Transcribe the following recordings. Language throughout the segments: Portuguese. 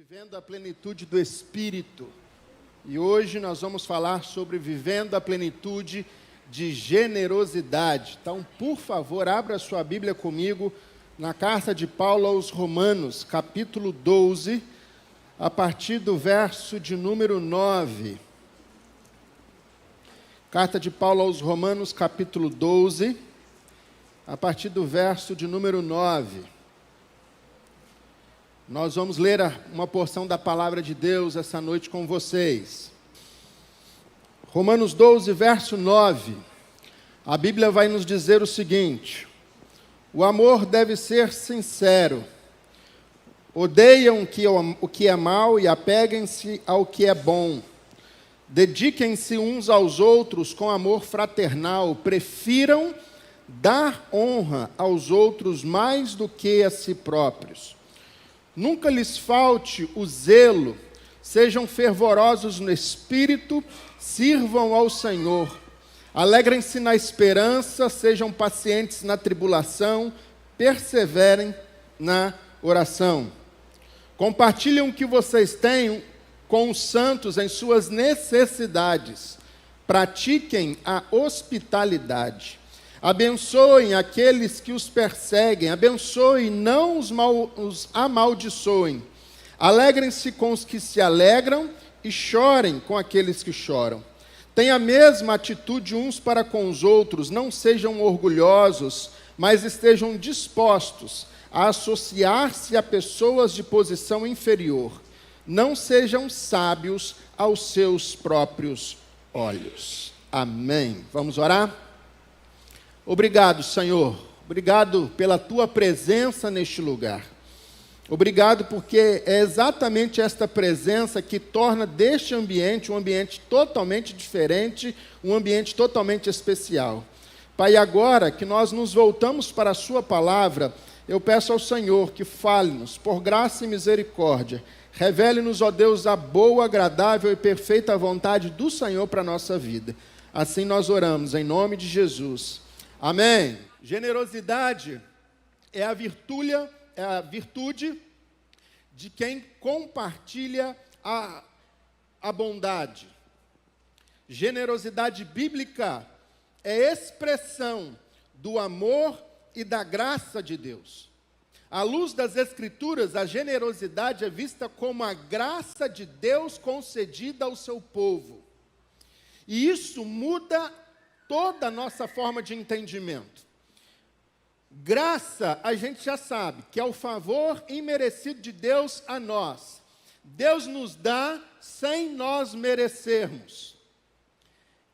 Vivendo a plenitude do Espírito. E hoje nós vamos falar sobre vivendo a plenitude de generosidade. Então, por favor, abra sua Bíblia comigo na carta de Paulo aos Romanos, capítulo 12, a partir do verso de número 9. Carta de Paulo aos Romanos, capítulo 12, a partir do verso de número 9. Nós vamos ler uma porção da palavra de Deus essa noite com vocês. Romanos 12, verso 9. A Bíblia vai nos dizer o seguinte: o amor deve ser sincero. Odeiam o que é mal e apeguem-se ao que é bom. Dediquem-se uns aos outros com amor fraternal. Prefiram dar honra aos outros mais do que a si próprios. Nunca lhes falte o zelo, sejam fervorosos no espírito, sirvam ao Senhor. Alegrem-se na esperança, sejam pacientes na tribulação, perseverem na oração. Compartilhem o que vocês têm com os santos em suas necessidades. Pratiquem a hospitalidade. Abençoem aqueles que os perseguem, abençoem, não os amaldiçoem. Alegrem-se com os que se alegram e chorem com aqueles que choram. Tenham a mesma atitude uns para com os outros, não sejam orgulhosos, mas estejam dispostos a associar-se a pessoas de posição inferior. Não sejam sábios aos seus próprios olhos. Amém. Vamos orar? Obrigado, Senhor. Obrigado pela Tua presença neste lugar. Obrigado porque é exatamente esta presença que torna deste ambiente um ambiente totalmente diferente, um ambiente totalmente especial. Pai, agora que nós nos voltamos para a Sua palavra, eu peço ao Senhor que fale-nos, por graça e misericórdia. Revele-nos, ó Deus, a boa, agradável e perfeita vontade do Senhor para a nossa vida. Assim nós oramos, em nome de Jesus. Amém. Generosidade é a virtude de quem compartilha a bondade. Generosidade bíblica é expressão do amor e da graça de Deus. À luz das Escrituras, a generosidade é vista como a graça de Deus concedida ao seu povo. E isso muda toda a nossa forma de entendimento. Graça, a gente já sabe, que é o favor imerecido de Deus a nós. Deus nos dá sem nós merecermos.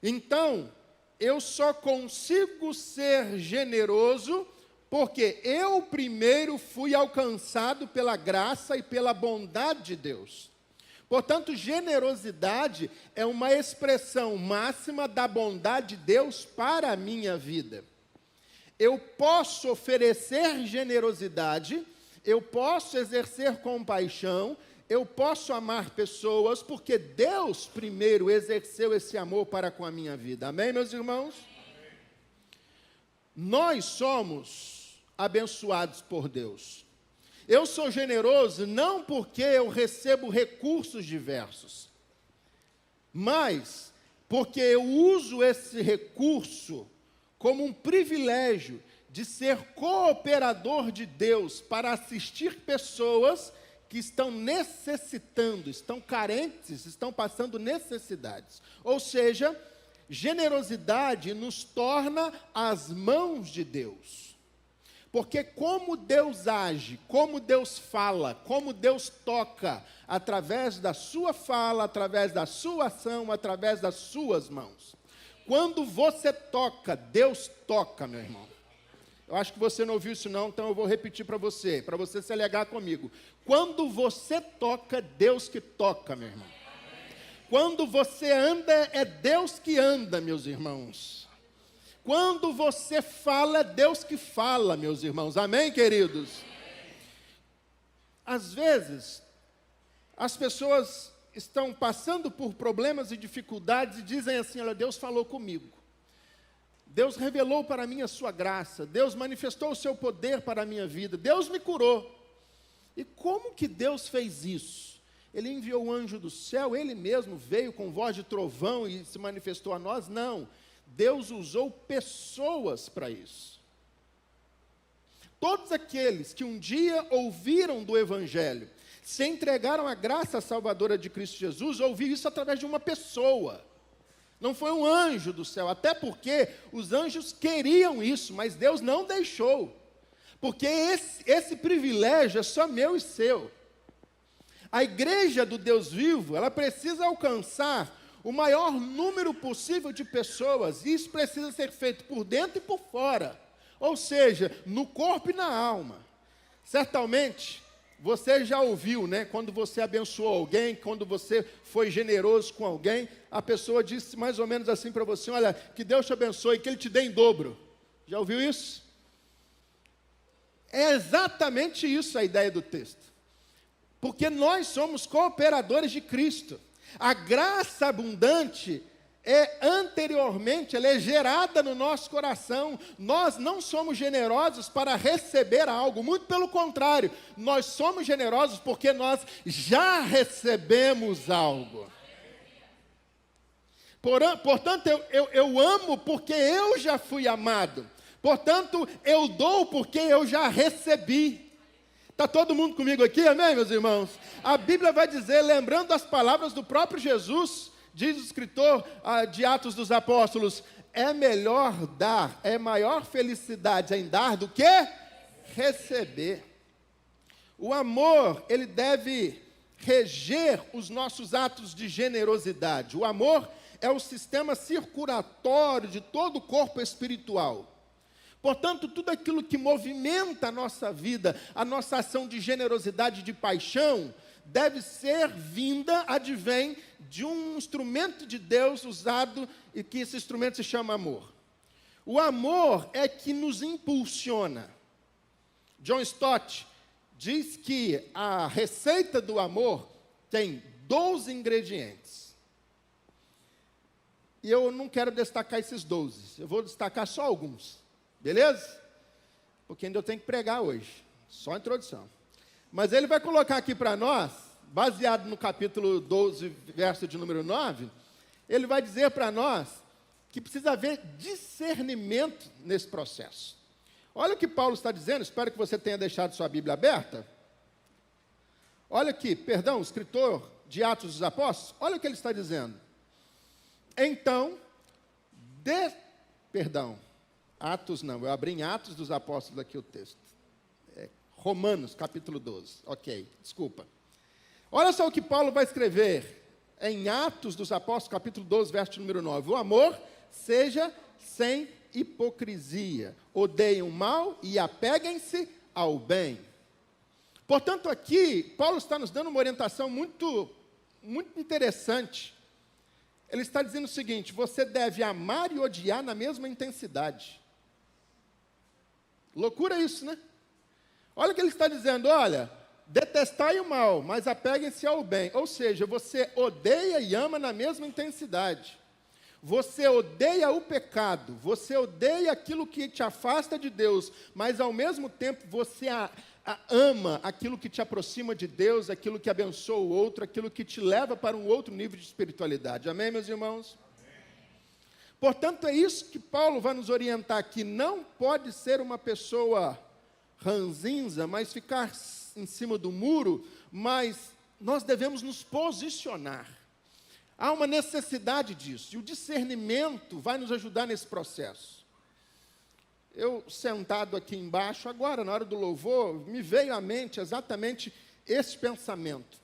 Então, eu só consigo ser generoso porque eu primeiro fui alcançado pela graça e pela bondade de Deus. Portanto, generosidade é uma expressão máxima da bondade de Deus para a minha vida. Eu posso oferecer generosidade, eu posso exercer compaixão, eu posso amar pessoas, porque Deus primeiro exerceu esse amor para com a minha vida. Amém, meus irmãos? Amém. Nós somos abençoados por Deus. Eu sou generoso não porque eu recebo recursos diversos, mas porque eu uso esse recurso como um privilégio de ser cooperador de Deus para assistir pessoas que estão necessitando, estão carentes, estão passando necessidades. Ou seja, generosidade nos torna as mãos de Deus. Porque como Deus age, como Deus fala, como Deus toca, através da sua fala, através da sua ação, através das suas mãos. Quando você toca, Deus toca, meu irmão. Eu acho que você não ouviu isso não, então eu vou repetir para você se alegar comigo. Quando você toca, Deus que toca, meu irmão. Quando você anda, é Deus que anda, meus irmãos. Quando você fala, é Deus que fala, meus irmãos. Amém, queridos? Às vezes, as pessoas estão passando por problemas e dificuldades e dizem assim: olha, Deus falou comigo. Deus revelou para mim a sua graça. Deus manifestou o seu poder para a minha vida. Deus me curou. E como que Deus fez isso? Ele enviou o anjo do céu, ele mesmo veio com voz de trovão e se manifestou a nós? Não. Deus usou pessoas para isso. Todos aqueles que um dia ouviram do Evangelho, se entregaram à graça salvadora de Cristo Jesus, ouviram isso através de uma pessoa. Não foi um anjo do céu, até porque os anjos queriam isso, mas Deus não deixou. Porque esse privilégio é só meu e seu. A igreja do Deus vivo, ela precisa alcançar o maior número possível de pessoas, e isso precisa ser feito por dentro e por fora, ou seja, no corpo e na alma. Certamente, você já ouviu, né, quando você abençoou alguém, quando você foi generoso com alguém, a pessoa disse mais ou menos assim para você: olha, que Deus te abençoe, que Ele te dê em dobro. Já ouviu isso? É exatamente isso a ideia do texto. Porque nós somos cooperadores de Cristo. A graça abundante anteriormente, ela é gerada no nosso coração. Nós não somos generosos para receber algo, muito pelo contrário, nós somos generosos porque nós já recebemos algo. Portanto, eu amo porque eu já fui amado. Portanto, eu dou porque eu já recebi. Está todo mundo comigo aqui, amém, meus irmãos? A Bíblia vai dizer, lembrando as palavras do próprio Jesus, diz o escritor de Atos dos Apóstolos: é melhor dar, é maior felicidade em dar do que receber. O amor, ele deve reger os nossos atos de generosidade. O amor é o sistema circulatório de todo o corpo espiritual. Portanto, tudo aquilo que movimenta a nossa vida, a nossa ação de generosidade e de paixão, deve ser advém de um instrumento de Deus usado, e que esse instrumento se chama amor. O amor é que nos impulsiona. John Stott diz que a receita do amor tem 12 ingredientes. E eu não quero destacar esses 12, eu vou destacar só alguns. Beleza? Porque ainda eu tenho que pregar hoje. Só a introdução. Mas ele vai colocar aqui para nós, baseado no capítulo 12, verso de número 9, ele vai dizer para nós que precisa haver discernimento nesse processo. Olha o que Paulo está dizendo, espero que você tenha deixado sua Bíblia aberta. Olha aqui, o escritor de Atos dos Apóstolos, olha o que ele está dizendo. Então, Atos não, eu abri em Atos dos Apóstolos aqui o texto. Romanos, capítulo 12. Ok, desculpa. Olha só o que Paulo vai escrever em Atos dos Apóstolos, capítulo 12, verso número 9. O amor seja sem hipocrisia. Odeiem o mal e apeguem-se ao bem. Portanto, aqui, Paulo está nos dando uma orientação muito interessante. Ele está dizendo o seguinte: você deve amar e odiar na mesma intensidade. Loucura isso, né? Olha o que ele está dizendo: olha, detestai o mal, mas apeguem-se ao bem. Ou seja, você odeia e ama na mesma intensidade. Você odeia o pecado, você odeia aquilo que te afasta de Deus, mas ao mesmo tempo você ama aquilo que te aproxima de Deus, aquilo que abençoa o outro, aquilo que te leva para um outro nível de espiritualidade. Amém, meus irmãos? Portanto, é isso que Paulo vai nos orientar aqui. Não pode ser uma pessoa ranzinza, mas ficar em cima do muro, mas nós devemos nos posicionar. Há uma necessidade disso, e o discernimento vai nos ajudar nesse processo. Eu, sentado aqui embaixo, agora, na hora do louvor, me veio à mente exatamente esse pensamento.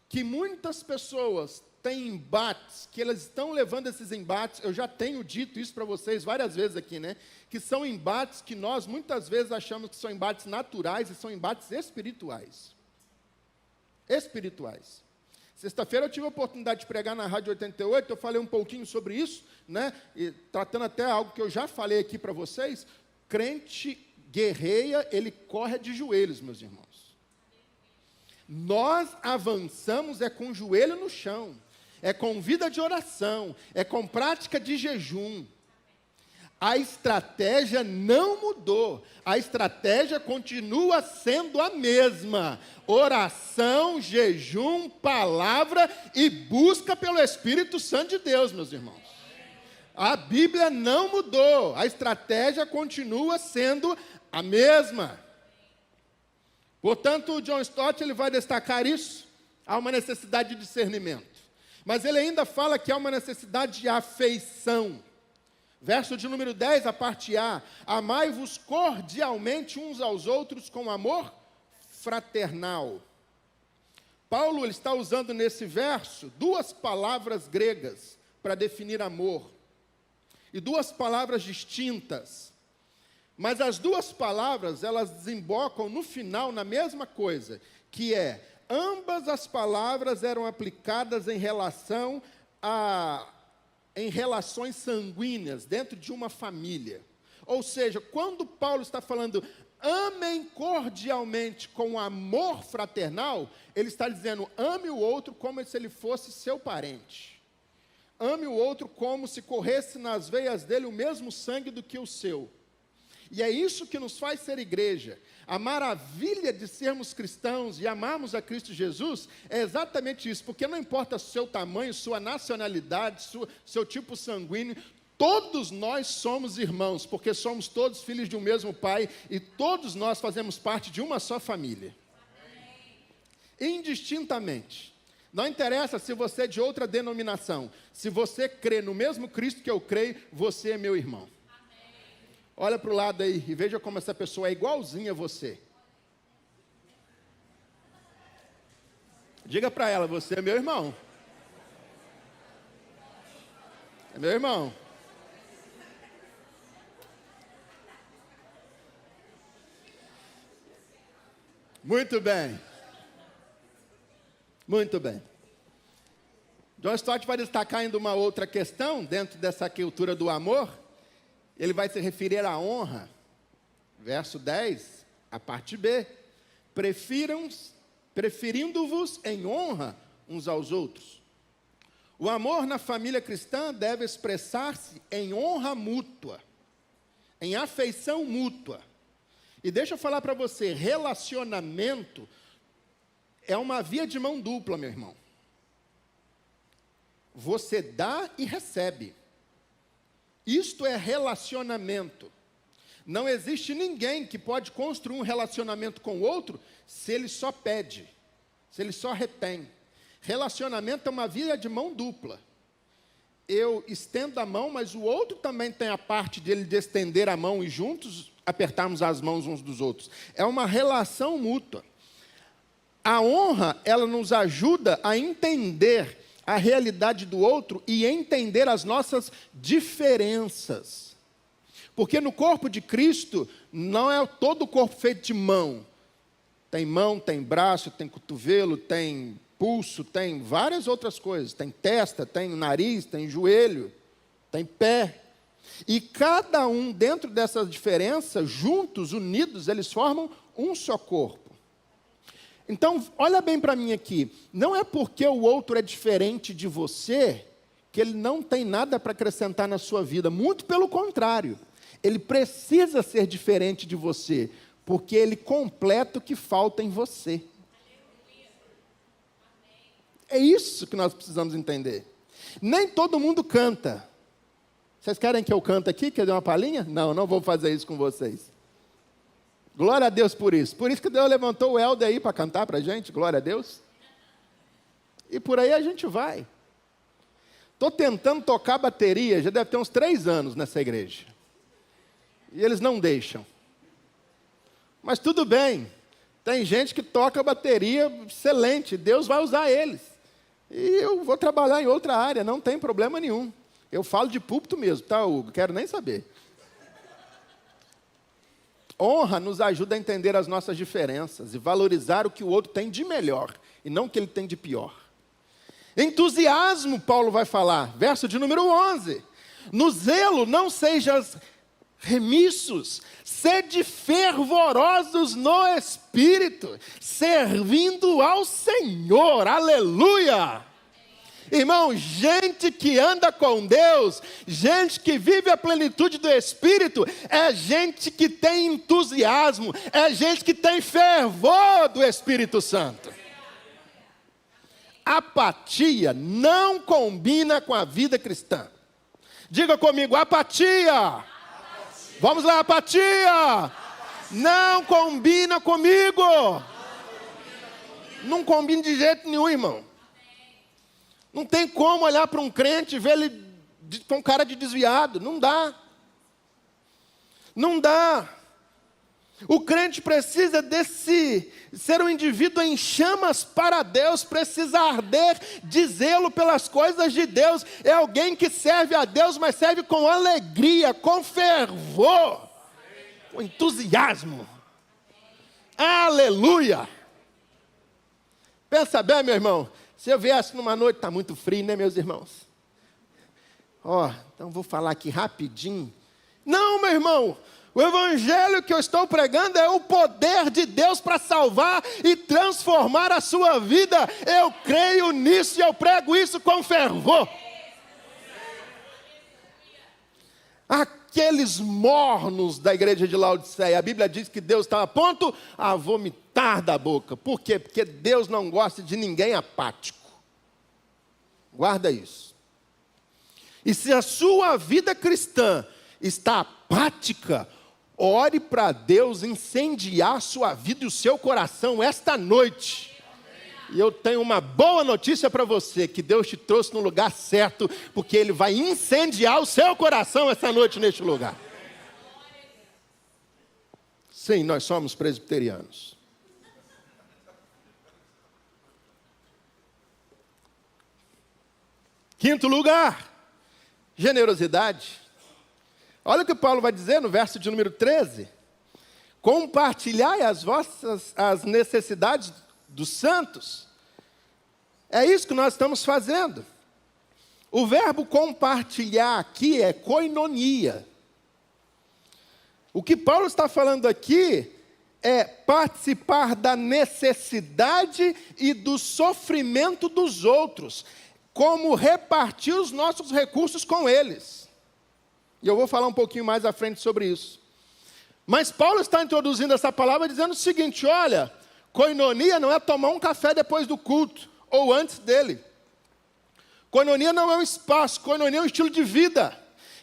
Que muitas pessoas têm embates, que elas estão levando esses embates, eu já tenho dito isso para vocês várias vezes aqui, né? Que são embates que nós muitas vezes achamos que são embates naturais e são embates espirituais. Espirituais. Sexta-feira eu tive a oportunidade de pregar na Rádio 88, eu falei um pouquinho sobre isso, né? E tratando até algo que eu já falei aqui para vocês. Crente guerreia, ele corre de joelhos, meus irmãos. Nós avançamos com o joelho no chão, é com vida de oração, é com prática de jejum. A estratégia não mudou. A estratégia continua sendo a mesma. Oração, jejum, palavra e busca pelo Espírito Santo de Deus, meus irmãos. A Bíblia não mudou. A estratégia continua sendo a mesma. Portanto, o John Stott ele vai destacar isso. Há uma necessidade de discernimento. Mas ele ainda fala que há uma necessidade de afeição. Verso de número 10, a parte A. Amai-vos cordialmente uns aos outros com amor fraternal. Paulo ele está usando nesse verso duas palavras gregas para definir amor. E duas palavras distintas. Mas as duas palavras, elas desembocam no final na mesma coisa, que é, ambas as palavras eram aplicadas em relações sanguíneas, dentro de uma família. Ou seja, quando Paulo está falando, amem cordialmente com amor fraternal, ele está dizendo, ame o outro como se ele fosse seu parente. Ame o outro como se corresse nas veias dele o mesmo sangue do que o seu. E é isso que nos faz ser igreja. A maravilha de sermos cristãos e amarmos a Cristo Jesus é exatamente isso, porque não importa seu tamanho, sua nacionalidade, seu tipo sanguíneo, todos nós somos irmãos, porque somos todos filhos de um mesmo Pai e todos nós fazemos parte de uma só família. Indistintamente. Não interessa se você é de outra denominação, se você crê no mesmo Cristo que eu creio, você é meu irmão. Olha para o lado aí e veja como essa pessoa é igualzinha a você. Diga para ela, você é meu irmão. É meu irmão. Muito bem. Muito bem. John Stott vai destacar ainda uma outra questão dentro dessa cultura do amor. Ele vai se referir à honra. Verso 10, a parte B. Preferindo-vos em honra uns aos outros. O amor na família cristã deve expressar-se em honra mútua, em afeição mútua. E deixa eu falar para você, relacionamento é uma via de mão dupla, meu irmão. Você dá e recebe. Isto é relacionamento. Não existe ninguém que pode construir um relacionamento com o outro se ele só pede, se ele só retém. Relacionamento é uma via de mão dupla. Eu estendo a mão, mas o outro também tem a parte dele de estender a mão e juntos apertarmos as mãos uns dos outros. É uma relação mútua. A honra, ela nos ajuda a entender a realidade do outro e entender as nossas diferenças. Porque no corpo de Cristo, não é todo o corpo feito de mão. Tem mão, tem braço, tem cotovelo, tem pulso, tem várias outras coisas. Tem testa, tem nariz, tem joelho, tem pé. E cada um dentro dessas diferenças, juntos, unidos, eles formam um só corpo. Então, olha bem para mim aqui. Não é porque o outro é diferente de você que ele não tem nada para acrescentar na sua vida. Muito pelo contrário. Ele precisa ser diferente de você, porque ele completa o que falta em você. É isso que nós precisamos entender. Nem todo mundo canta. Vocês querem que eu cante aqui, que eu dê uma palhinha? Não, não vou fazer isso com vocês. Glória a Deus por isso. Por isso que Deus levantou o Helder aí para cantar para a gente. Glória a Deus. E por aí a gente vai. Estou tentando tocar bateria, já deve ter uns 3 anos nessa igreja. E eles não deixam. Mas tudo bem. Tem gente que toca bateria excelente. Deus vai usar eles. E eu vou trabalhar em outra área, não tem problema nenhum. Eu falo de púlpito mesmo, tá, Hugo? Quero nem saber. Honra nos ajuda a entender as nossas diferenças e valorizar o que o outro tem de melhor e não o que ele tem de pior. Entusiasmo, Paulo vai falar, verso de número 11. No zelo não sejas remissos, sede fervorosos no Espírito, servindo ao Senhor, aleluia! Irmão, gente que anda com Deus, gente que vive a plenitude do Espírito, é gente que tem entusiasmo, é gente que tem fervor do Espírito Santo. Apatia não combina com a vida cristã. Diga comigo, apatia. Vamos lá, apatia. Não combina comigo. Não combina de jeito nenhum, irmão. Não tem como olhar para um crente e ver ele com cara de desviado. Não dá. Não dá. O crente precisa ser um indivíduo em chamas para Deus, precisa arder de zelo pelas coisas de Deus. É alguém que serve a Deus, mas serve com alegria, com fervor, com entusiasmo. Aleluia! Pensa bem, meu irmão, se eu viesse numa noite, está muito frio, né, meus irmãos? Então vou falar aqui rapidinho. Não, meu irmão, o evangelho que eu estou pregando é o poder de Deus para salvar e transformar a sua vida. Eu creio nisso e eu prego isso com fervor. Aqueles mornos da igreja de Laodiceia, a Bíblia diz que Deus estava a ponto a vomitar da boca. Por quê? Porque Deus não gosta de ninguém apático. Guarda isso. E se a sua vida cristã está apática, ore para Deus incendiar a sua vida e o seu coração esta noite. E eu tenho uma boa notícia para você, que Deus te trouxe no lugar certo, porque Ele vai incendiar o seu coração esta noite neste lugar. Sim, nós somos presbiterianos. Quinto lugar, generosidade. Olha o que Paulo vai dizer no verso de número 13. Compartilhai as necessidades dos santos. É isso que nós estamos fazendo. O verbo compartilhar aqui é koinonia. O que Paulo está falando aqui é participar da necessidade e do sofrimento dos outros, como repartir os nossos recursos com eles. E eu vou falar um pouquinho mais à frente sobre isso. Mas Paulo está introduzindo essa palavra dizendo o seguinte: olha, koinonia não é tomar um café depois do culto, ou antes dele. Koinonia não é um espaço, koinonia é um estilo de vida,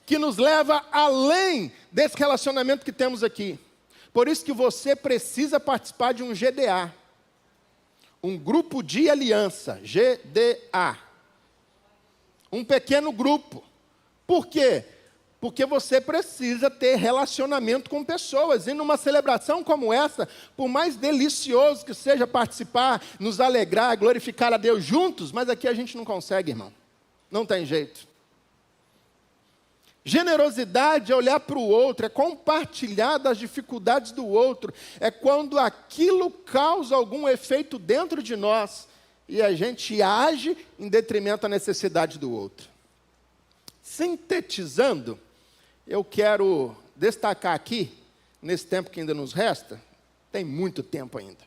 que nos leva além desse relacionamento que temos aqui. Por isso que você precisa participar de um GDA, um grupo de aliança, GDA. Um pequeno grupo. Por quê? Porque você precisa ter relacionamento com pessoas. E numa celebração como essa, por mais delicioso que seja participar, nos alegrar, glorificar a Deus juntos, mas aqui a gente não consegue, irmão. Não tem jeito. Generosidade é olhar para o outro, é compartilhar das dificuldades do outro. É quando aquilo causa algum efeito dentro de nós e a gente age em detrimento da necessidade do outro. Sintetizando, eu quero destacar aqui, nesse tempo que ainda nos resta, tem muito tempo ainda,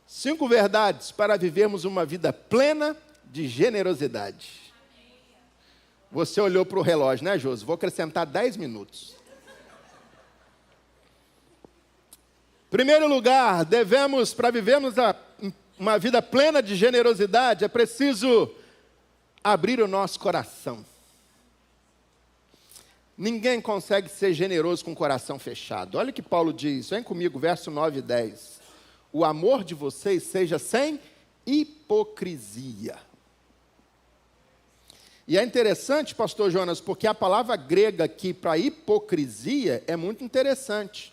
5 verdades para vivermos uma vida plena de generosidade. Você olhou para o relógio, né, Josi? Vou acrescentar 10 minutos. Primeiro lugar, para vivermos uma vida plena de generosidade, é preciso abrir o nosso coração. Ninguém consegue ser generoso com o coração fechado. Olha o que Paulo diz, vem comigo, verso 9 e 10. O amor de vocês seja sem hipocrisia. E é interessante, pastor Jonas, porque a palavra grega aqui para hipocrisia é muito interessante.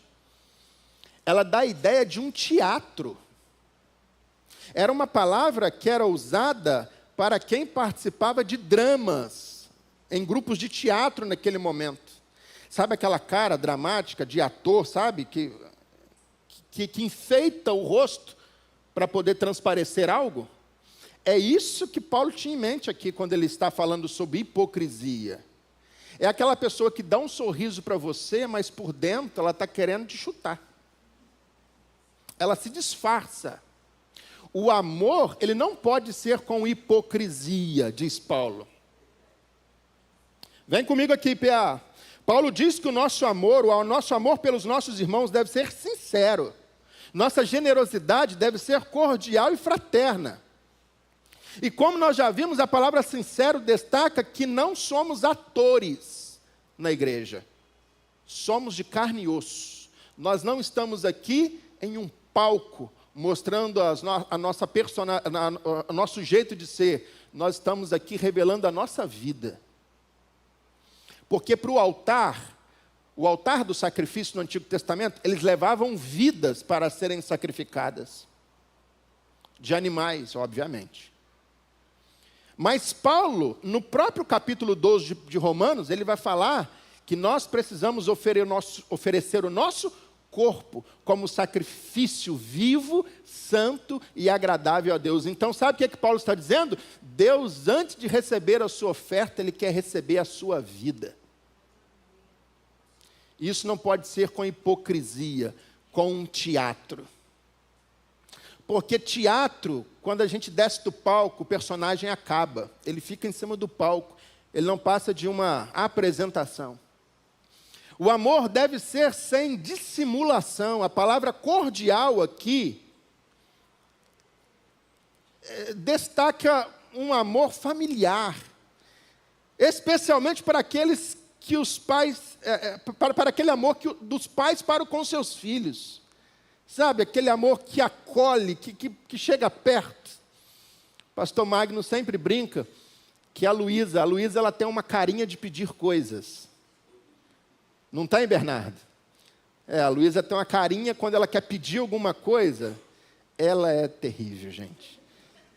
Ela dá a ideia de um teatro. Era uma palavra que era usada para quem participava de dramas, em grupos de teatro naquele momento. Sabe aquela cara dramática de ator, sabe? Que enfeita o rosto para poder transparecer algo? É isso que Paulo tinha em mente aqui quando ele está falando sobre hipocrisia. É aquela pessoa que dá um sorriso para você, mas por dentro ela está querendo te chutar. Ela se disfarça. O amor, ele não pode ser com hipocrisia, diz Paulo. Vem comigo aqui, PA. Paulo diz que o nosso amor pelos nossos irmãos deve ser sincero. Nossa generosidade deve ser cordial e fraterna. E como nós já vimos, a palavra sincero destaca que não somos atores na igreja. Somos de carne e osso. Nós não estamos aqui em um palco, mostrando a nossa o nosso jeito de ser. Nós estamos aqui revelando a nossa vida. Porque para o altar do sacrifício no Antigo Testamento, eles levavam vidas para serem sacrificadas. De animais, obviamente. Mas Paulo, no próprio capítulo 12 de Romanos, ele vai falar que nós precisamos oferecer o nosso corpo como sacrifício vivo, santo e agradável a Deus. Então, sabe o que Paulo está dizendo? Deus, antes de receber a sua oferta, Ele quer receber a sua vida. Isso não pode ser com hipocrisia, com um teatro. Porque teatro, quando a gente desce do palco, o personagem acaba. Ele fica em cima do palco. Ele não passa de uma apresentação. O amor deve ser sem dissimulação. A palavra cordial aqui destaca um amor familiar. Especialmente para aqueles que os pais, para aquele amor dos pais para com seus filhos. Sabe, aquele amor que acolhe, que chega perto. O pastor Magno sempre brinca que a Luísa ela tem uma carinha de pedir coisas. Não tem, Bernardo? A Luísa tem uma carinha, quando ela quer pedir alguma coisa, ela é terrível, gente.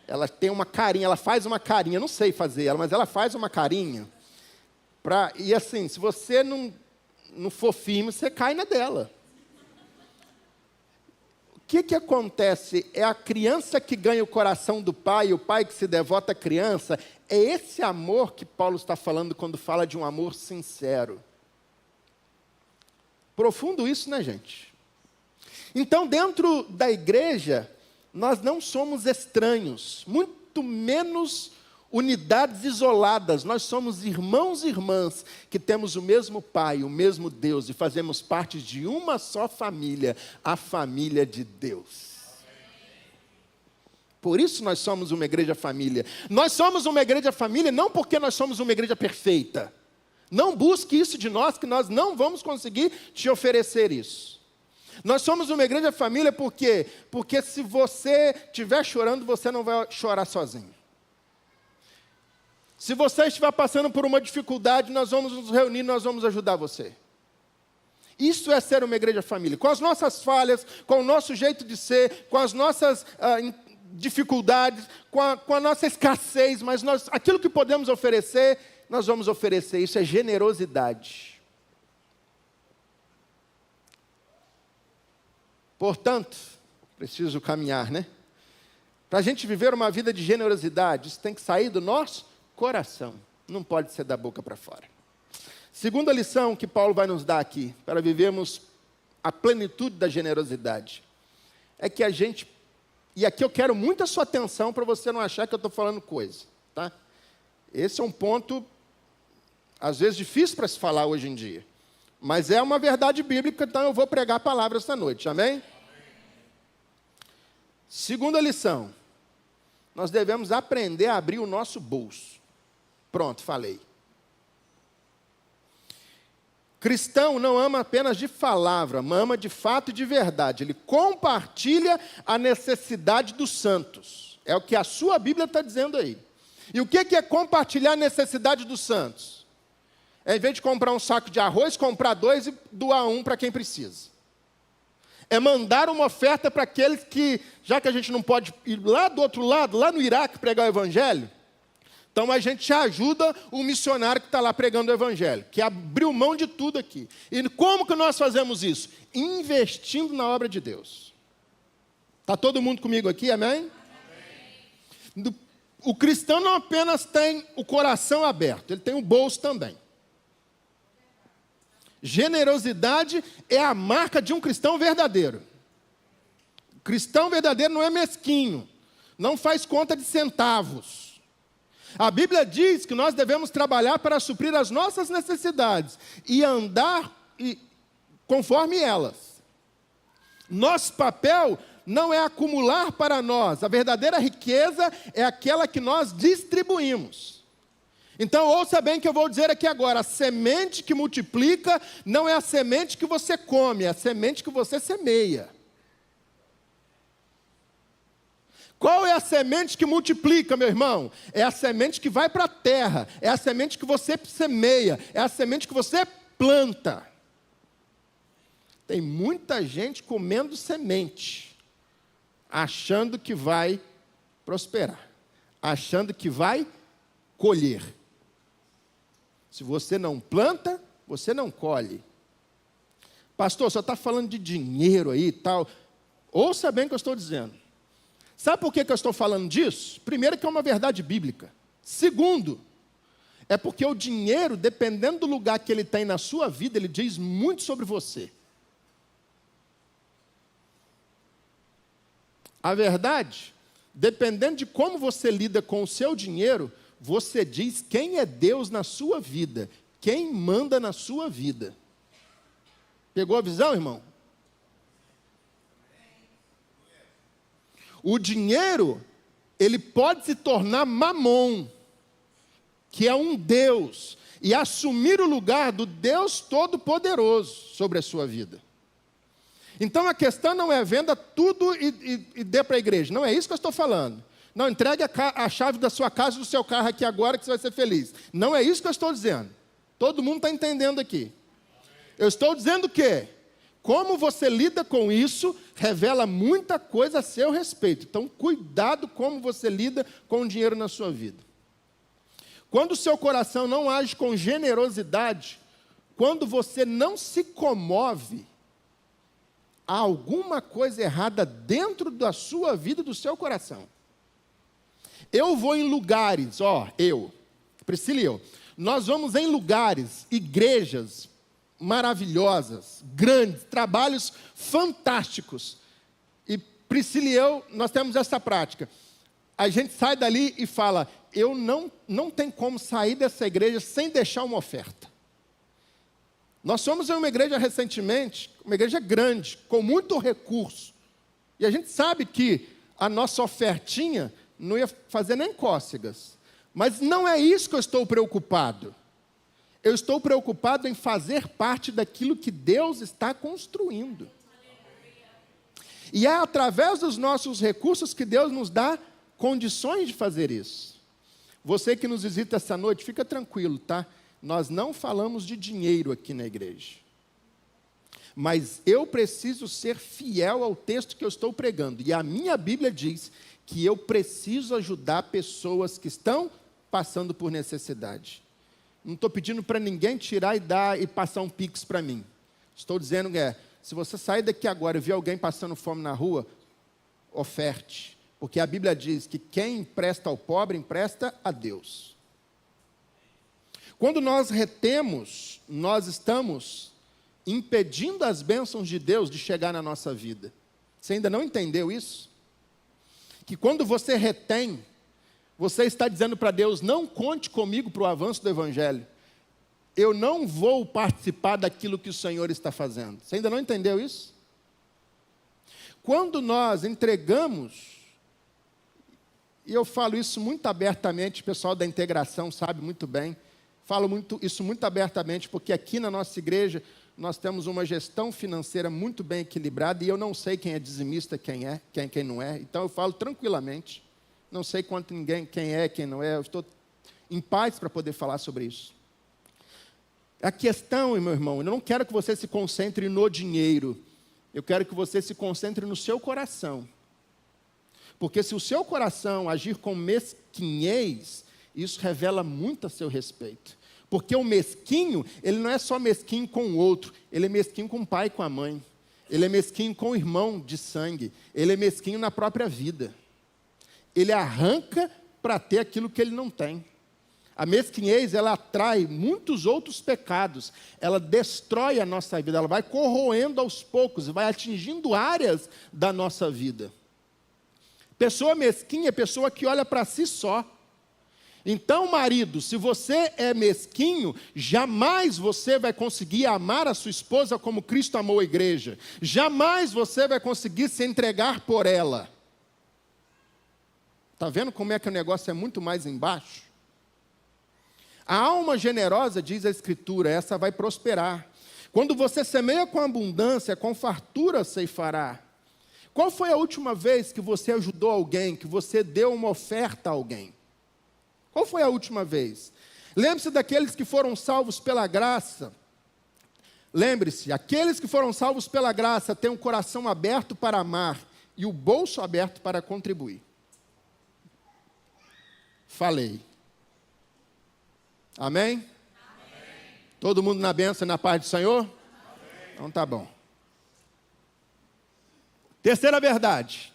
Ela tem uma carinha, ela faz uma carinha, não sei fazer ela, mas ela faz uma carinha. E assim, se você não for firme, você cai na dela. O que acontece? É a criança que ganha o coração do pai, o pai que se devota à criança. É esse amor que Paulo está falando quando fala de um amor sincero. Profundo isso, né, gente? Então, dentro da igreja, nós não somos estranhos, muito menos unidades isoladas. Nós somos irmãos e irmãs que temos o mesmo Pai, o mesmo Deus, e fazemos parte de uma só família, a família de Deus. Por isso nós somos uma igreja família. Nós somos uma igreja família não porque nós somos uma igreja perfeita. Não busque isso de nós, que nós não vamos conseguir te oferecer isso. Nós somos uma igreja família por quê? Porque se você estiver chorando, você não vai chorar sozinho. Se você estiver passando por uma dificuldade, nós vamos nos reunir, nós vamos ajudar você. Isso é ser uma igreja família. Com as nossas falhas, com o nosso jeito de ser, com as nossas dificuldades, com a nossa escassez, mas aquilo que podemos oferecer, nós vamos oferecer. Isso é generosidade. Portanto, preciso caminhar, né? Para a gente viver uma vida de generosidade, isso tem que sair do nosso coração. Não pode ser da boca para fora. Segunda lição que Paulo vai nos dar aqui, para vivermos a plenitude da generosidade, é que a gente, e aqui eu quero muita sua atenção para você não achar que eu estou falando coisa, tá? Esse é um ponto, às vezes, difícil para se falar hoje em dia. Mas é uma verdade bíblica, então eu vou pregar a palavra esta noite, amém? Segunda lição, nós devemos aprender a abrir o nosso bolso. Pronto, falei. Cristão não ama apenas de palavra, mas ama de fato e de verdade. Ele compartilha a necessidade dos santos. É o que a sua Bíblia está dizendo aí. E o que é compartilhar a necessidade dos santos? É, em vez de comprar um saco de arroz, comprar 2 e doar 1 para quem precisa. É mandar uma oferta para aqueles que, já que a gente não pode ir lá do outro lado, lá no Iraque, pregar o Evangelho, então a gente ajuda o missionário que está lá pregando o Evangelho, que abriu mão de tudo aqui. E como que nós fazemos isso? Investindo na obra de Deus. Está todo mundo comigo aqui, amém? Amém. O cristão não apenas tem o coração aberto, ele tem o bolso também. Generosidade é a marca de um cristão verdadeiro. O cristão verdadeiro não é mesquinho, não faz conta de centavos. A Bíblia diz que nós devemos trabalhar para suprir as nossas necessidades e andar conforme elas. Nosso papel não é acumular para nós. A verdadeira riqueza é aquela que nós distribuímos. Então, ouça bem o que eu vou dizer aqui agora. A semente que multiplica não é a semente que você come, é a semente que você semeia. Qual é a semente que multiplica, meu irmão? É a semente que vai para a terra, é a semente que você semeia, é a semente que você planta. Tem muita gente comendo semente, achando que vai prosperar, achando que vai colher. Se você não planta, você não colhe. Pastor, você está falando de dinheiro aí e tal. Ouça bem o que eu estou dizendo. Sabe por que eu estou falando disso? Primeiro, que é uma verdade bíblica. Segundo, é porque o dinheiro, dependendo do lugar que ele tem na sua vida, ele diz muito sobre você. A verdade, dependendo de como você lida com o seu dinheiro, você diz quem é Deus na sua vida, quem manda na sua vida. Pegou a visão, irmão? O dinheiro, ele pode se tornar mamon, que é um Deus, e assumir o lugar do Deus Todo-Poderoso sobre a sua vida. Então a questão não é venda tudo e dê para a igreja. Não é isso que eu estou falando. Não, entregue a chave da sua casa e do seu carro aqui agora que você vai ser feliz. Não é isso que eu estou dizendo. Todo mundo está entendendo aqui. Eu estou dizendo que como você lida com isso revela muita coisa a seu respeito. Então cuidado como você lida com o dinheiro na sua vida. Quando o seu coração não age com generosidade, quando você não se comove, há alguma coisa errada dentro da sua vida e do seu coração. Eu vou em lugares, Priscila e eu, nós vamos em lugares, igrejas maravilhosas, grandes, trabalhos fantásticos. E Priscila e eu, nós temos essa prática. A gente sai dali e fala, eu não tem como sair dessa igreja sem deixar uma oferta. Nós fomos em uma igreja recentemente, uma igreja grande, com muito recurso. E a gente sabe que a nossa ofertinha não ia fazer nem cócegas. Mas não é isso que eu estou preocupado. Eu estou preocupado em fazer parte daquilo que Deus está construindo. E é através dos nossos recursos que Deus nos dá condições de fazer isso. Você que nos visita essa noite, fica tranquilo, tá? Nós não falamos de dinheiro aqui na igreja. Mas eu preciso ser fiel ao texto que eu estou pregando. E a minha Bíblia diz que eu preciso ajudar pessoas que estão passando por necessidade. Não estou pedindo para ninguém tirar e dar e passar um pix para mim. Estou dizendo que se você sair daqui agora e ver alguém passando fome na rua, oferte. Porque a Bíblia diz que quem empresta ao pobre, empresta a Deus. Quando nós retemos, nós estamos impedindo as bênçãos de Deus de chegar na nossa vida. Você ainda não entendeu isso? Que quando você retém, você está dizendo para Deus, não conte comigo para o avanço do Evangelho. Eu não vou participar daquilo que o Senhor está fazendo. Você ainda não entendeu isso? Quando nós entregamos, e eu falo isso muito abertamente, o pessoal da integração sabe muito bem, falo isso muito abertamente, porque aqui na nossa igreja, nós temos uma gestão financeira muito bem equilibrada, e eu não sei quem é dizimista, quem não é, então eu falo tranquilamente, não sei quem é, quem não é, eu estou em paz para poder falar sobre isso. A questão, meu irmão, eu não quero que você se concentre no dinheiro, eu quero que você se concentre no seu coração. Porque se o seu coração agir com mesquinhez, isso revela muito a seu respeito. Porque o mesquinho, ele não é só mesquinho com o outro, ele é mesquinho com o pai e com a mãe. Ele é mesquinho com o irmão de sangue. Ele é mesquinho na própria vida. Ele arranca para ter aquilo que ele não tem. A mesquinhez, ela atrai muitos outros pecados. Ela destrói a nossa vida. Ela vai corroendo aos poucos, vai atingindo áreas da nossa vida. Pessoa mesquinha é pessoa que olha para si só. Então, marido, se você é mesquinho, jamais você vai conseguir amar a sua esposa como Cristo amou a igreja. Jamais você vai conseguir se entregar por ela. Está vendo como é que o negócio é muito mais embaixo? A alma generosa, diz a Escritura, essa vai prosperar. Quando você semeia com abundância, com fartura ceifará. Qual foi a última vez que você ajudou alguém, que você deu uma oferta a alguém? Qual foi a última vez? Lembre-se daqueles que foram salvos pela graça. Lembre-se, aqueles que foram salvos pela graça têm um coração aberto para amar e o bolso aberto para contribuir. Falei. Amém? Amém. Todo mundo na bênção e na paz do Senhor? Amém. Então tá bom. Terceira verdade.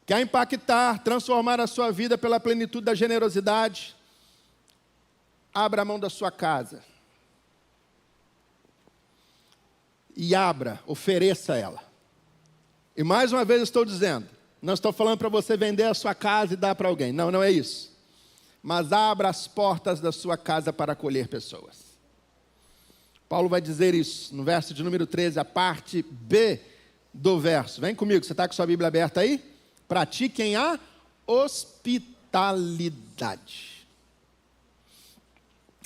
Quer impactar, transformar a sua vida pela plenitude da generosidade? Abra a mão da sua casa. E abra, ofereça ela. E mais uma vez eu estou dizendo, não estou falando para você vender a sua casa e dar para alguém. Não, não é isso. Mas abra as portas da sua casa para acolher pessoas. Paulo vai dizer isso no verso de número 13, a parte B do verso. Vem comigo, você está com sua Bíblia aberta aí? Pratiquem a hospitalidade.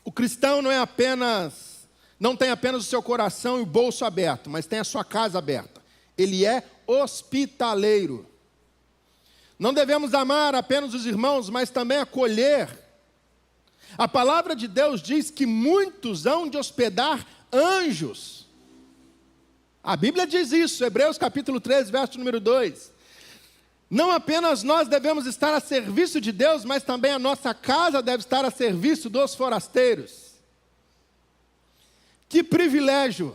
O cristão não tem apenas o seu coração e o bolso aberto, mas tem a sua casa aberta. Ele é hospitaleiro. Não devemos amar apenas os irmãos, mas também acolher. A palavra de Deus diz que muitos hão de hospedar anjos. A Bíblia diz isso, Hebreus capítulo 13, verso número 2. Não apenas nós devemos estar a serviço de Deus, mas também a nossa casa deve estar a serviço dos forasteiros. Que privilégio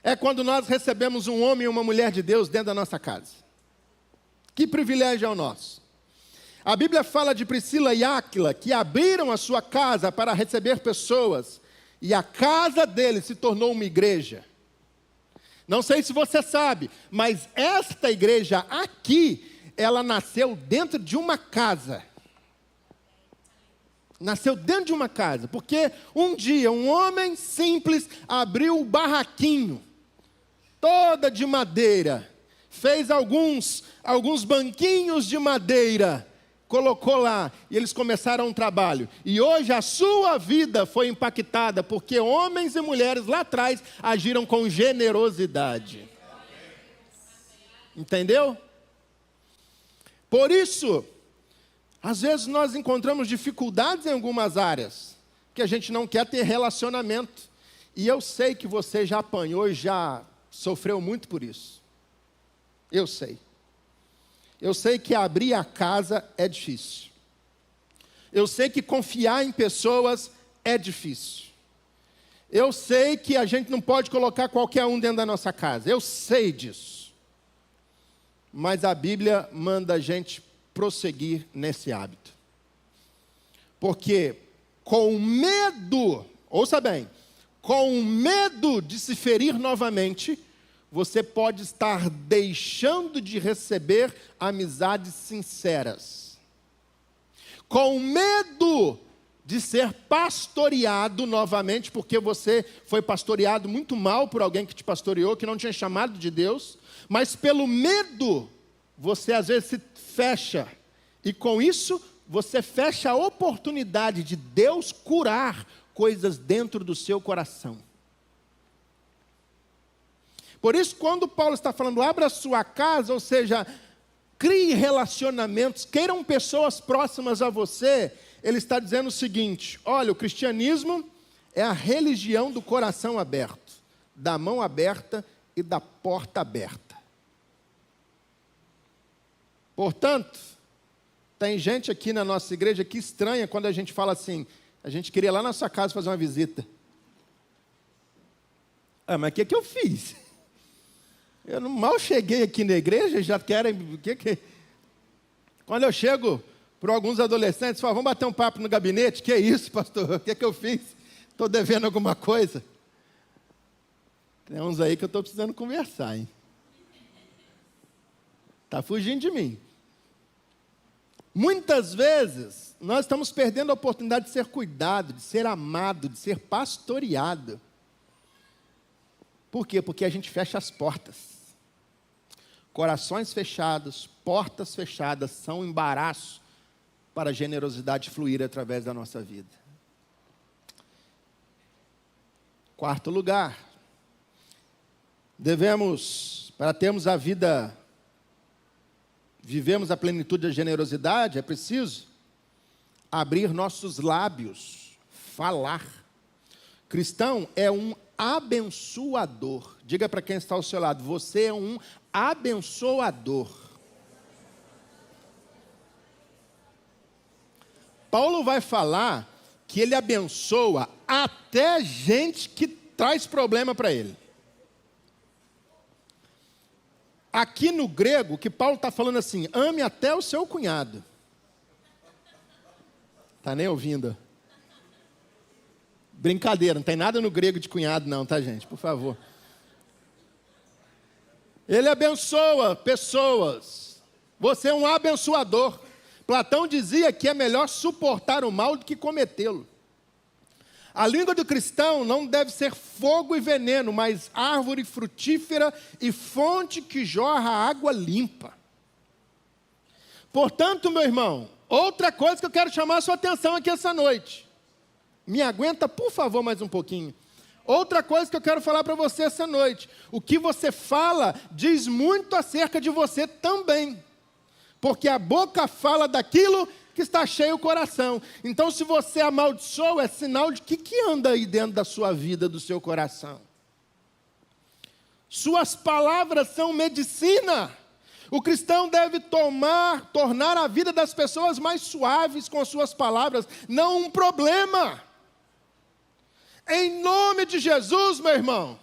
é quando nós recebemos um homem e uma mulher de Deus dentro da nossa casa. Que privilégio é o nosso. A Bíblia fala de Priscila e Áquila, que abriram a sua casa para receber pessoas, e a casa deles se tornou uma igreja. Não sei se você sabe, mas esta igreja aqui, ela nasceu dentro de uma casa. Nasceu dentro de uma casa, porque um dia um homem simples abriu o barraquinho, toda de madeira, fez alguns banquinhos de madeira, colocou lá, e eles começaram um trabalho. E hoje a sua vida foi impactada, porque homens e mulheres lá atrás agiram com generosidade. Entendeu? Por isso, às vezes nós encontramos dificuldades em algumas áreas, que a gente não quer ter relacionamento. E eu sei que você já apanhou e já sofreu muito por isso. Eu sei. Eu sei que abrir a casa é difícil. Eu sei que confiar em pessoas é difícil. Eu sei que a gente não pode colocar qualquer um dentro da nossa casa. Eu sei disso. Mas a Bíblia manda a gente prosseguir nesse hábito. Porque com medo, ouça bem, com medo de se ferir novamente, você pode estar deixando de receber amizades sinceras. Com medo de ser pastoreado novamente, porque você foi pastoreado muito mal por alguém que te pastoreou, que não tinha chamado de Deus, mas pelo medo, você às vezes se fecha, e com isso, você fecha a oportunidade de Deus curar coisas dentro do seu coração. Por isso, quando Paulo está falando, abra a sua casa, ou seja, crie relacionamentos, queiram pessoas próximas a você, ele está dizendo o seguinte: olha, o cristianismo é a religião do coração aberto, da mão aberta e da porta aberta. Portanto, tem gente aqui na nossa igreja que estranha quando a gente fala assim, a gente queria ir lá na sua casa fazer uma visita. Ah, mas o que eu fiz? Eu mal cheguei aqui na igreja, já querem... Quando eu chego para alguns adolescentes, falam, vamos bater um papo no gabinete? Que é isso, pastor? O que eu fiz? Estou devendo alguma coisa? Tem uns aí que eu estou precisando conversar, hein? Está fugindo de mim. Muitas vezes, nós estamos perdendo a oportunidade de ser cuidado, de ser amado, de ser pastoreado. Por quê? Porque a gente fecha as portas. Corações fechados, portas fechadas, são um embaraço para a generosidade fluir através da nossa vida. Quarto lugar, devemos, para termos a vida, vivemos a plenitude da generosidade, é preciso abrir nossos lábios, falar. Cristão é um abençoador. Diga para quem está ao seu lado, você é um abençoador. Paulo vai falar que ele abençoa até gente que traz problema para ele. Aqui no grego, que Paulo está falando assim, ame até o seu cunhado. Está nem ouvindo? Brincadeira, não tem nada no grego de cunhado não, tá gente? Por favor. Ele abençoa pessoas. Você é um abençoador. Platão dizia que é melhor suportar o mal do que cometê-lo. A língua do cristão não deve ser fogo e veneno, mas árvore frutífera e fonte que jorra água limpa. Portanto, meu irmão, outra coisa que eu quero chamar a sua atenção aqui essa noite. Me aguenta, por favor, mais um pouquinho. Outra coisa que eu quero falar para você essa noite. O que você fala diz muito acerca de você também. Porque a boca fala daquilo que está cheio o coração. Então, se você amaldiçoa, é sinal de que anda aí dentro da sua vida, do seu coração. Suas palavras são medicina. O cristão deve tornar a vida das pessoas mais suaves com as suas palavras, não um problema. Em nome de Jesus, meu irmão.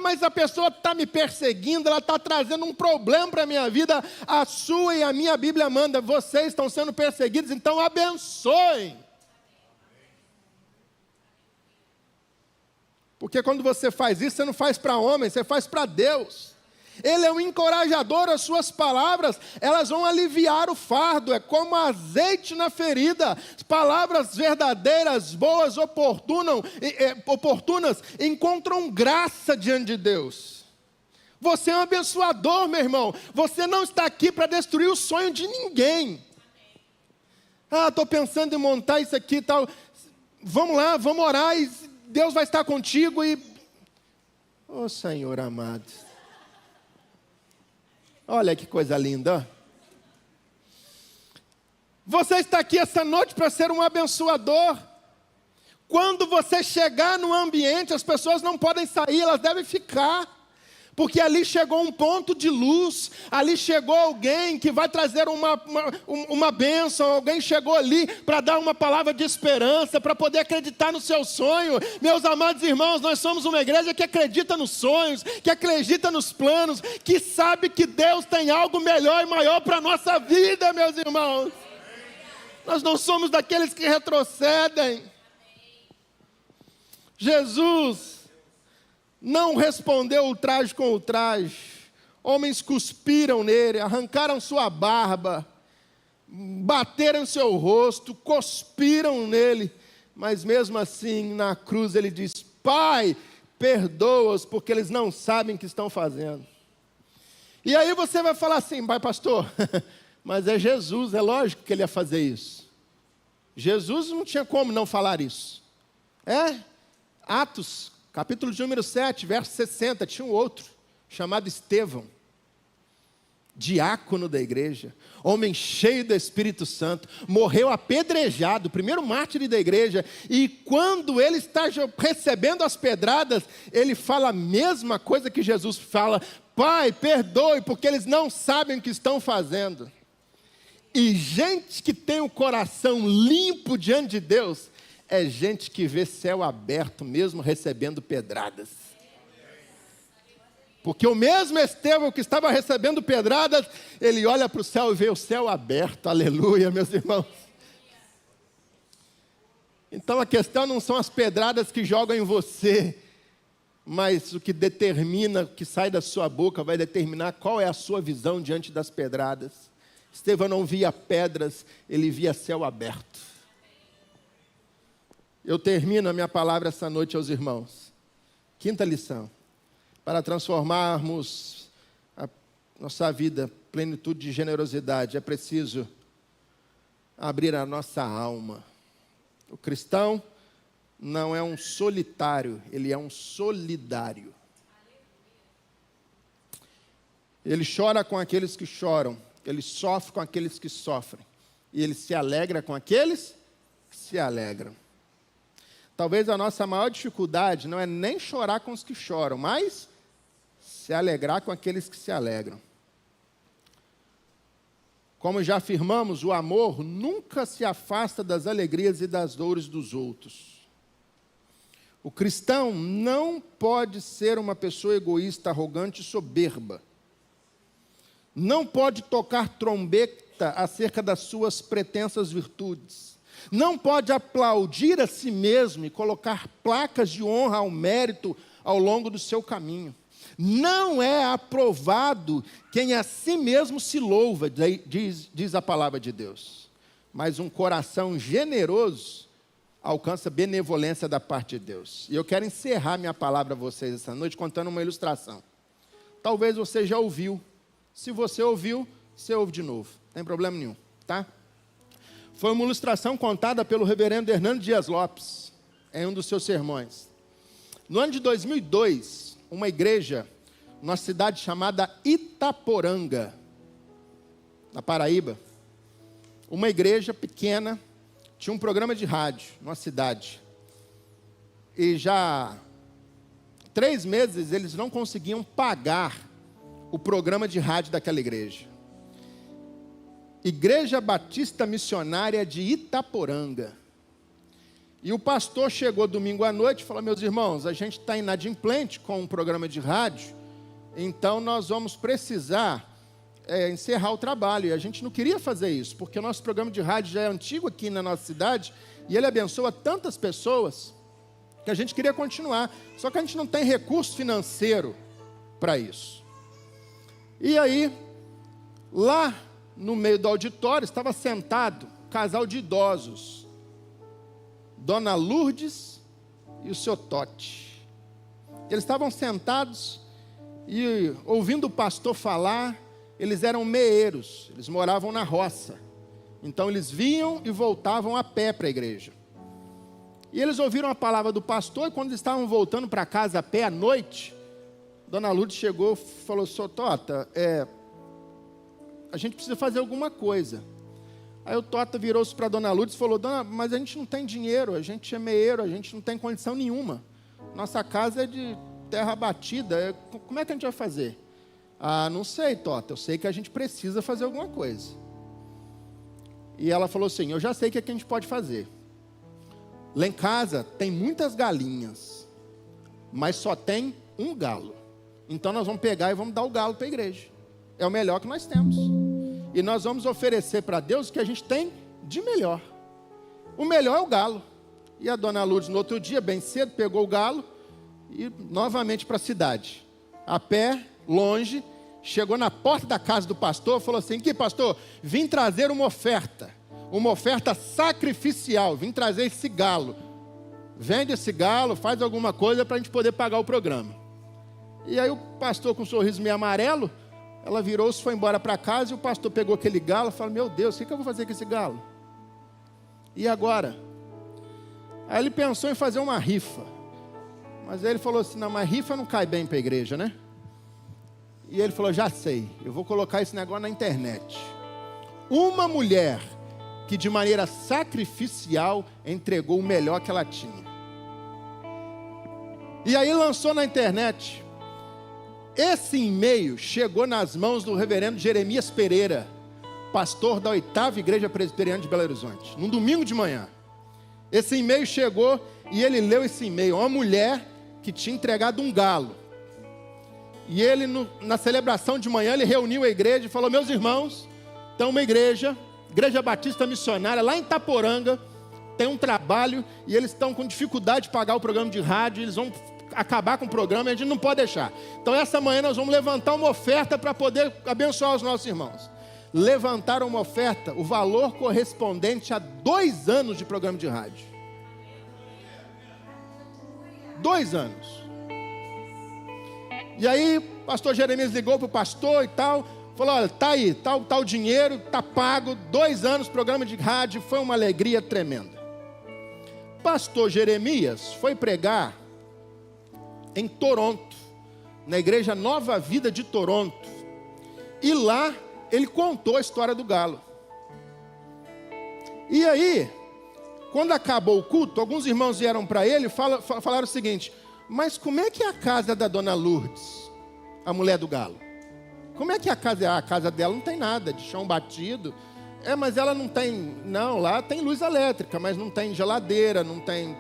Mas a pessoa está me perseguindo, ela está trazendo um problema para a minha vida, a sua e a minha Bíblia manda, vocês estão sendo perseguidos, então abençoem. Porque quando você faz isso, você não faz para homem, você faz para Deus. Ele é um encorajador, as suas palavras, elas vão aliviar o fardo, é como azeite na ferida. Palavras verdadeiras, boas, oportunas, encontram graça diante de Deus. Você é um abençoador, meu irmão. Você não está aqui para destruir o sonho de ninguém. Estou pensando em montar isso aqui e tal. Vamos lá, vamos orar e Deus vai estar contigo e... Oh, Senhor amado. Olha que coisa linda. Você está aqui essa noite para ser um abençoador. Quando você chegar no ambiente, as pessoas não podem sair, elas devem ficar. Porque ali chegou um ponto de luz, ali chegou alguém que vai trazer uma bênção, alguém chegou ali para dar uma palavra de esperança, para poder acreditar no seu sonho. Meus amados irmãos, nós somos uma igreja que acredita nos sonhos, que acredita nos planos, que sabe que Deus tem algo melhor e maior para a nossa vida, meus irmãos. Nós não somos daqueles que retrocedem. Jesus não respondeu ultraje com ultraje. Homens cuspiram nele, arrancaram sua barba, bateram seu rosto, cuspiram nele. Mas mesmo assim, na cruz ele diz, Pai, perdoa-os, porque eles não sabem o que estão fazendo. E aí você vai falar assim, Pai pastor, mas é Jesus, é lógico que ele ia fazer isso. Jesus não tinha como não falar isso. Atos, capítulo de número 7, verso 60, tinha um outro, chamado Estevão, diácono da igreja, homem cheio do Espírito Santo, morreu apedrejado, primeiro mártir da igreja, e quando ele está recebendo as pedradas, ele fala a mesma coisa que Jesus fala, Pai, perdoe, porque eles não sabem o que estão fazendo. E gente que tem o coração limpo diante de Deus, é gente que vê céu aberto, mesmo recebendo pedradas. Porque o mesmo Estevão que estava recebendo pedradas, ele olha para o céu e vê o céu aberto, aleluia, meus irmãos. Então a questão não são as pedradas que jogam em você, mas o que determina, o que sai da sua boca, vai determinar qual é a sua visão diante das pedradas. Estevão não via pedras, ele via céu aberto. Eu termino a minha palavra essa noite aos irmãos. Quinta lição. Para transformarmos a nossa vida, plenitude de generosidade, é preciso abrir a nossa alma. O cristão não é um solitário, ele é um solidário. Ele chora com aqueles que choram, ele sofre com aqueles que sofrem, e ele se alegra com aqueles que se alegram. Talvez a nossa maior dificuldade não é nem chorar com os que choram, mas se alegrar com aqueles que se alegram. Como já afirmamos, o amor nunca se afasta das alegrias e das dores dos outros. O cristão não pode ser uma pessoa egoísta, arrogante e soberba. Não pode tocar trombeta acerca das suas pretensas virtudes. Não pode aplaudir a si mesmo e colocar placas de honra ao mérito ao longo do seu caminho. Não é aprovado quem a si mesmo se louva, diz a palavra de Deus. Mas um coração generoso alcança benevolência da parte de Deus. E eu quero encerrar minha palavra a vocês essa noite contando uma ilustração. Talvez você já ouviu. Se você ouviu, você ouve de novo. Não tem problema nenhum, tá? Foi uma ilustração contada pelo reverendo Hernando Dias Lopes, em um dos seus sermões. No ano de 2002, uma igreja, numa cidade chamada Itaporanga, na Paraíba, uma igreja pequena, tinha um programa de rádio, numa cidade. E já 3 meses eles não conseguiam pagar o programa de rádio daquela igreja. Igreja Batista Missionária de Itaporanga. E o pastor chegou domingo à noite e falou: meus irmãos, a gente está inadimplente com um programa de rádio, então nós vamos precisar encerrar o trabalho. E a gente não queria fazer isso, porque o nosso programa de rádio já é antigo aqui na nossa cidade, e ele abençoa tantas pessoas, que a gente queria continuar, só que a gente não tem recurso financeiro para isso. E aí, lá no meio do auditório, estava sentado um casal de idosos, Dona Lourdes e o seu Tote. Eles estavam sentados e ouvindo o pastor falar. Eles eram meeiros, eles moravam na roça, então eles vinham e voltavam a pé para a igreja. E eles ouviram a palavra do pastor, e quando eles estavam voltando para casa a pé à noite, Dona Lourdes chegou e falou: seu Tota, a gente precisa fazer alguma coisa. Aí o Tota virou-se para a Dona Lourdes e falou: dona, mas a gente não tem dinheiro, a gente é meieiro, a gente não tem condição nenhuma. Nossa casa é de terra batida, como é que a gente vai fazer? Ah, não sei, Tota, eu sei que a gente precisa fazer alguma coisa. E ela falou assim: eu já sei o que a gente pode fazer. Lá em casa tem muitas galinhas, mas só tem um galo. Então nós vamos pegar e vamos dar o galo para a igreja. É o melhor que nós temos. E nós vamos oferecer para Deus o que a gente tem de melhor. O melhor é o galo. E a Dona Lourdes, no outro dia, bem cedo, pegou o galo e novamente para a cidade. A pé, longe, chegou na porta da casa do pastor, falou assim: que pastor, vim trazer uma oferta sacrificial, vim trazer esse galo. Vende esse galo, faz alguma coisa para a gente poder pagar o programa. E aí o pastor, com um sorriso meio amarelo, ela virou-se, foi embora para casa, e o pastor pegou aquele galo e falou: meu Deus, o que eu vou fazer com esse galo? E agora? Aí ele pensou em fazer uma rifa. Mas aí ele falou assim: não, mas rifa não cai bem para a igreja, né? E ele falou: já sei, eu vou colocar esse negócio na internet. Uma mulher que de maneira sacrificial entregou o melhor que ela tinha. E aí lançou na internet. Esse e-mail chegou nas mãos do reverendo Jeremias Pereira, pastor da 8ª Igreja Presbiteriana de Belo Horizonte, num domingo de manhã. Esse e-mail chegou e ele leu esse e-mail. Uma mulher que tinha entregado um galo. E ele, na celebração de manhã, ele reuniu a igreja e falou: meus irmãos, tem uma igreja Batista Missionária, lá em Itaporanga, tem um trabalho, e eles estão com dificuldade de pagar o programa de rádio, eles vão acabar com o programa, e a gente não pode deixar. Então essa manhã nós vamos levantar uma oferta para poder abençoar os nossos irmãos. levantaram uma oferta, o valor correspondente a 2 anos de programa de rádio. 2 anos. E aí, o pastor Jeremias ligou para o pastor e tal, falou: olha, tá aí, tá o dinheiro, tá pago, 2 anos, programa de rádio, foi uma alegria tremenda. Pastor Jeremias foi pregar em Toronto, na igreja Nova Vida de Toronto, e lá ele contou a história do galo. E aí, quando acabou o culto, alguns irmãos vieram para ele e falaram o seguinte: mas como é que é a casa da dona Lourdes, a mulher do galo? Como é que é a casa? A casa dela não tem nada, de chão batido. Mas ela não tem, não, lá tem luz elétrica, mas não tem geladeira, não tem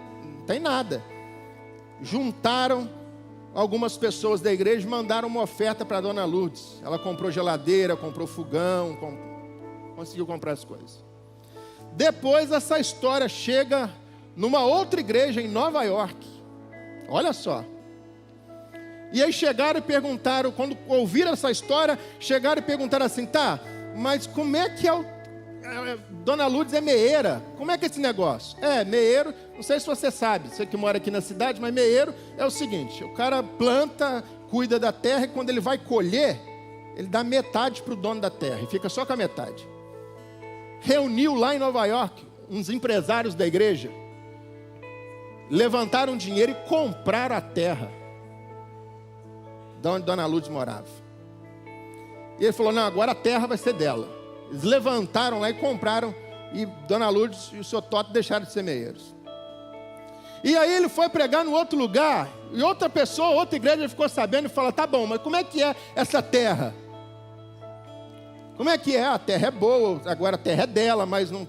nada. Juntaram algumas pessoas da igreja e mandaram uma oferta para a dona Lourdes. Ela comprou geladeira, comprou fogão, conseguiu comprar as coisas. Depois essa história chega numa outra igreja em Nova York. Olha só. E aí chegaram e perguntaram, quando ouviram essa história, chegaram e perguntaram assim: tá, mas como é que Dona Lourdes é meeira? Como é que é esse negócio? Meeiro, não sei se você sabe, você que mora aqui na cidade, mas meeiro é o seguinte: o cara planta, cuida da terra, e quando ele vai colher, ele dá metade para o dono da terra, e fica só com a metade. Reuniu lá em Nova York uns empresários da igreja, levantaram dinheiro e compraram a terra de onde Dona Lourdes morava. E ele falou: não, agora a terra vai ser dela. Eles levantaram lá e compraram, e Dona Lourdes e o seu Toto deixaram de ser meeiros. E aí ele foi pregar no outro lugar, e outra pessoa, outra igreja ficou sabendo e falou: tá bom, mas como é que é essa terra? Como é que é? A terra é boa, agora a terra é dela, mas não...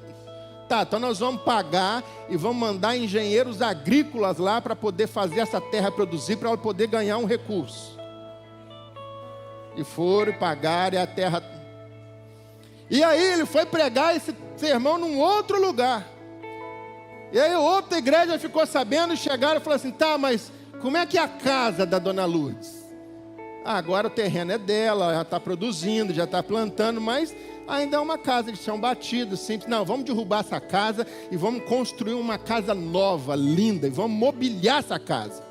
Tá, então nós vamos pagar e vamos mandar engenheiros agrícolas lá para poder fazer essa terra produzir, para ela poder ganhar um recurso. E foram pagar, e a terra... E aí ele foi pregar esse sermão num outro lugar. E aí outra igreja ficou sabendo, e chegaram e falaram assim: tá, mas como é que é a casa da dona Lourdes? Agora o terreno é dela, já está produzindo, já está plantando, mas ainda é uma casa de chão batido, simples. Não, vamos derrubar essa casa e vamos construir uma casa nova, linda, e vamos mobiliar essa casa.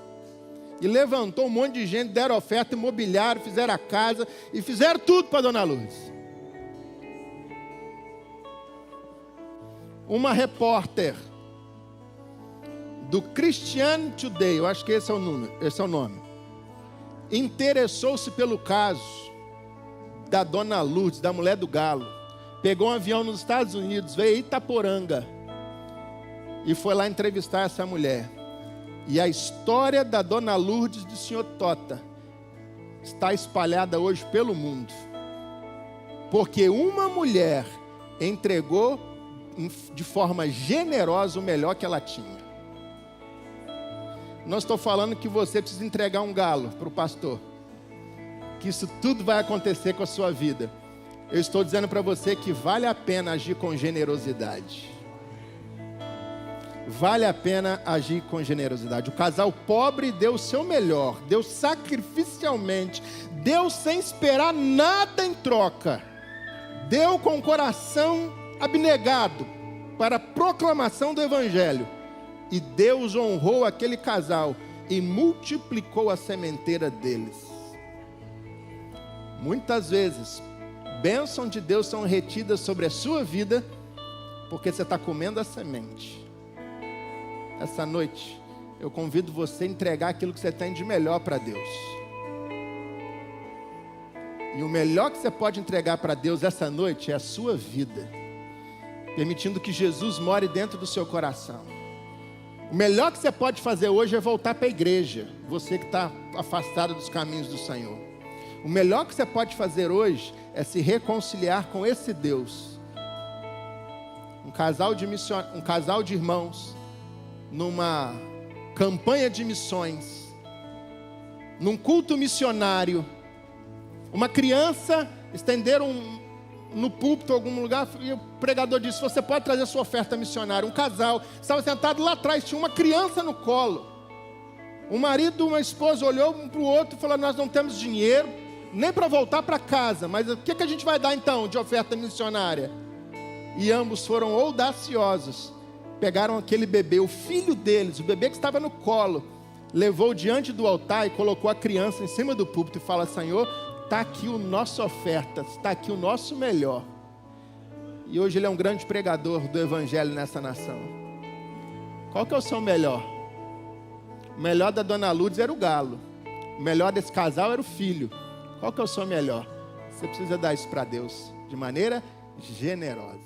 E levantou um monte de gente, deram oferta, imobiliaram, fizeram a casa e fizeram tudo para dona Lourdes. Uma repórter do Christian Today, eu acho que esse é o nome, interessou-se pelo caso da dona Lourdes, da mulher do galo. Pegou um avião nos Estados Unidos, veio a Itaporanga e foi lá entrevistar essa mulher. E a história da dona Lourdes do senhor Tota está espalhada hoje pelo mundo, porque uma mulher entregou de forma generosa o melhor que ela tinha. Não estou falando que você precisa entregar um galo para o pastor, que isso tudo vai acontecer com a sua vida. Eu estou dizendo para você que vale a pena agir com generosidade. Vale a pena agir com generosidade. O casal pobre deu o seu melhor, deu sacrificialmente, deu sem esperar nada em troca, deu com o coração abnegado para a proclamação do Evangelho. E Deus honrou aquele casal e multiplicou a sementeira deles. Muitas vezes, bênçãos de Deus são retidas sobre a sua vida, porque você está comendo a semente. Essa noite, eu convido você a entregar aquilo que você tem de melhor para Deus. E o melhor que você pode entregar para Deus essa noite é a sua vida, permitindo que Jesus more dentro do seu coração. O melhor que você pode fazer hoje é voltar para a igreja, você que está afastado dos caminhos do Senhor. O melhor que você pode fazer hoje é se reconciliar com esse Deus. Um casal de irmãos, numa campanha de missões, num culto missionário, uma criança estenderam no púlpito, em algum lugar, e o pregador disse: você pode trazer sua oferta missionária. Um casal estava sentado lá atrás, tinha uma criança no colo. Um marido e uma esposa olhou um para o outro e falou: nós não temos dinheiro, nem para voltar para casa, mas o que a gente vai dar então de oferta missionária? E ambos foram audaciosos, pegaram aquele bebê, o filho deles, o bebê que estava no colo, levou diante do altar e colocou a criança em cima do púlpito e fala: Senhor, está aqui a nossa oferta, está aqui o nosso melhor. E hoje ele é um grande pregador do evangelho nessa nação. Qual que é o seu melhor? O melhor da dona Lourdes era o galo. O melhor desse casal era o filho. Qual que é o seu melhor? Você precisa dar isso para Deus de maneira generosa.